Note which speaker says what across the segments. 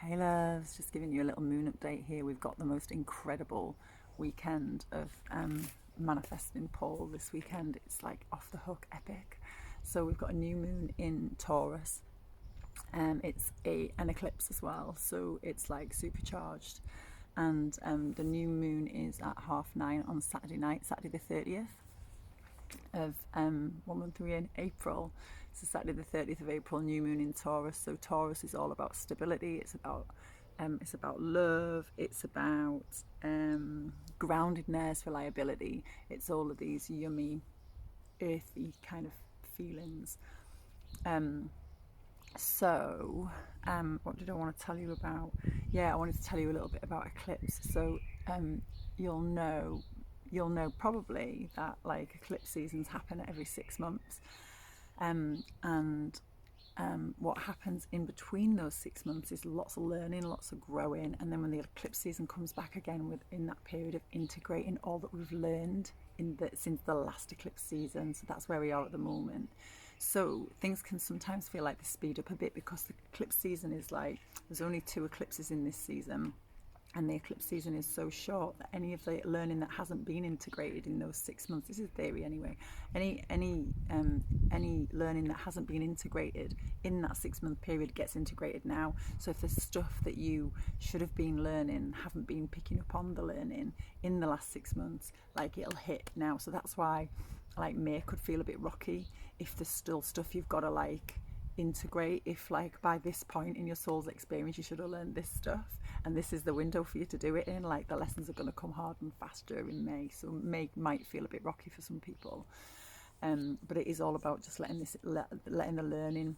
Speaker 1: Hey loves, just giving you a little moon update here. We've got the most incredible weekend of manifesting Paul this weekend. It's like off the hook epic. So we've got a new moon in Taurus. It's an eclipse as well, so it's like supercharged. And the new moon is at 9:30 on Saturday night, Saturday the 30th of 1 month in April. So Saturday the 30th of April, new moon in Taurus. So Taurus is all about stability. It's about love. It's about groundedness, reliability. It's all of these yummy, earthy kind of feelings. Um, what did I want to tell you about? Yeah, I wanted to tell you a little bit about eclipse. So um, you'll know you'll know probably that like eclipse seasons happen every 6 months, and what happens in between those 6 months is lots of learning, lots of growing, and then when the eclipse season comes back again, within that period of integrating all that we've learned since the last eclipse season. So that's where we are at the moment. So things can sometimes feel like they speed up a bit because the eclipse season is like there's only 2 eclipses in this season, and the eclipse season is so short that any of the learning that hasn't been integrated in those 6 months, this is theory anyway, any learning that hasn't been integrated in that 6 month period gets integrated now. So if there's stuff that you should have been learning, haven't been picking up on the learning in the last 6 months, like it'll hit now. So that's why like May could feel a bit rocky if there's still stuff you've got to like integrate. If like by this point in your soul's experience you should have learned this stuff, and this is the window for you to do it in, like the lessons are going to come hard and fast during May. So May might feel a bit rocky for some people, but it is all about just letting the learning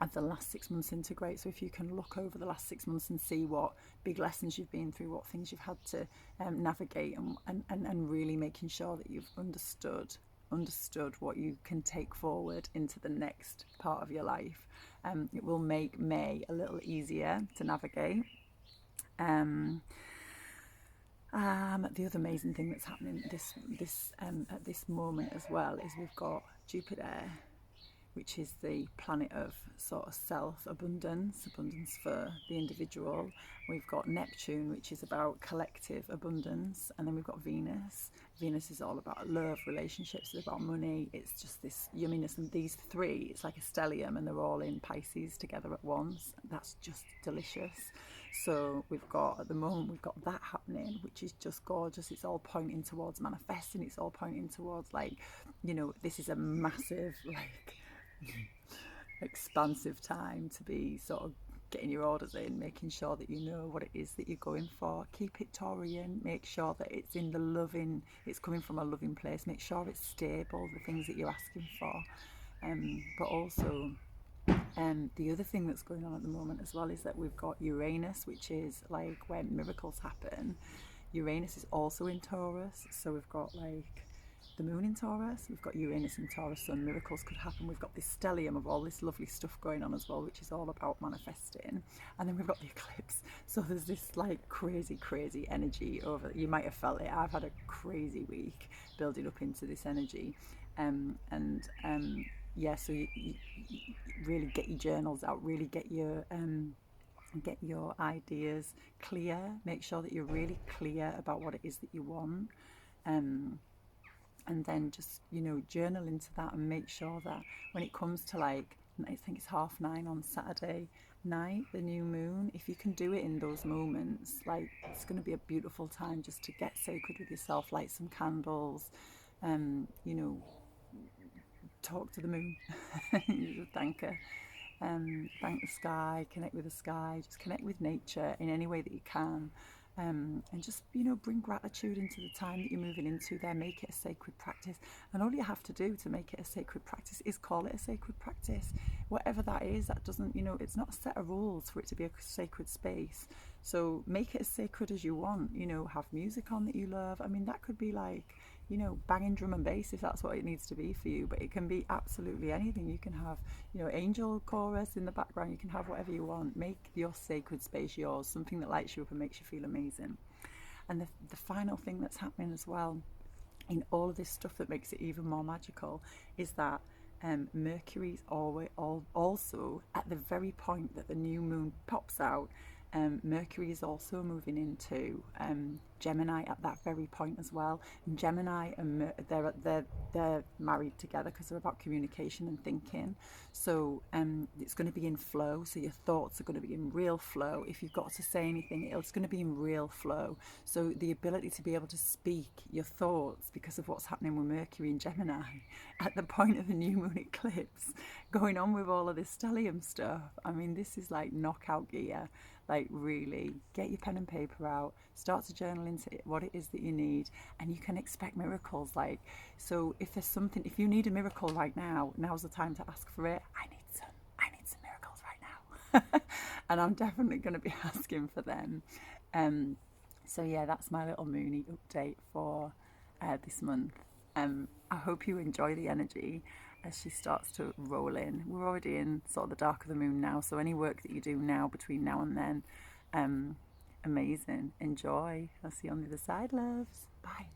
Speaker 1: of the last 6 months integrate. So if you can look over the last 6 months and see what big lessons you've been through, what things you've had to navigate, and really making sure that you've understood what you can take forward into the next part of your life, it will make May a little easier to navigate. The other amazing thing that's happening at this moment as well is we've got Jupiter, which is the planet of sort of self-abundance, abundance for the individual. We've got Neptune, which is about collective abundance. And then we've got Venus. Venus is all about love, relationships, it's about money. It's just this yumminess. And these three, it's like a stellium, and they're all in Pisces together at once. That's just delicious. So at the moment, we've got that happening, which is just gorgeous. It's all pointing towards manifesting. It's all pointing towards this is a massive, expansive time to be sort of getting your orders in, making sure that you know what it is that you're going for. Keep it Taurian, make sure that it's in the loving, it's coming from a loving place, make sure it's stable, the things that you're asking for. But also, the other thing that's going on at the moment as well is that we've got Uranus, which is like when miracles happen. Uranus is also in Taurus, so we've got like the moon in Taurus, we've got Uranus in Taurus, so miracles could happen. We've got this stellium of all this lovely stuff going on as well, which is all about manifesting. And then we've got the eclipse, so there's this like crazy energy over. You might have felt it. I've had a crazy week building up into this energy, yeah. So you really get your journals out, really get your ideas clear. Make sure that you're really clear about what it is that you want. And then just journal into that, and make sure that when it comes to I think it's 9:30 on Saturday night, the new moon, if you can do it in those moments, like it's going to be a beautiful time just to get sacred with yourself, light some candles, you know talk to the moon, thank her, thank the sky, connect with the sky, just connect with nature in any way that you can. And just bring gratitude into the time that you're moving into there. Make it a sacred practice, and all you have to do to make it a sacred practice is call it a sacred practice, whatever that is. That doesn't, it's not a set of rules for it to be a sacred space. So make it as sacred as you want. Have music on that you love. I mean, that could be like banging drum and bass if that's what it needs to be for you, but it can be absolutely anything. You can have angel chorus in the background. You can have whatever you want. Make your sacred space yours, something that lights you up and makes you feel amazing. And the final thing that's happening as well in all of this stuff that makes it even more magical is that Mercury's also at the very point that the new moon pops out. Mercury is also moving into Gemini at that very point as well. And Gemini and they're married together because they're about communication and thinking. So it's going to be in flow. So your thoughts are going to be in real flow. If you've got to say anything, it's going to be in real flow. So the ability to be able to speak your thoughts because of what's happening with Mercury and Gemini at the point of the new moon eclipse, going on with all of this stellium stuff. I mean, this is like knockout gear. Like, really, get your pen and paper out, start to journal into what it is that you need, and you can expect miracles. Like, so if there's something, if you need a miracle right now, now's the time to ask for it. I need some miracles right now. And I'm definitely going to be asking for them. So yeah, that's my little Moony update for this month. I hope you enjoy the energy as she starts to roll in. We're already in sort of the dark of the moon now, so any work that you do now between now and then, amazing. Enjoy. I'll see you on the other side, loves. Bye.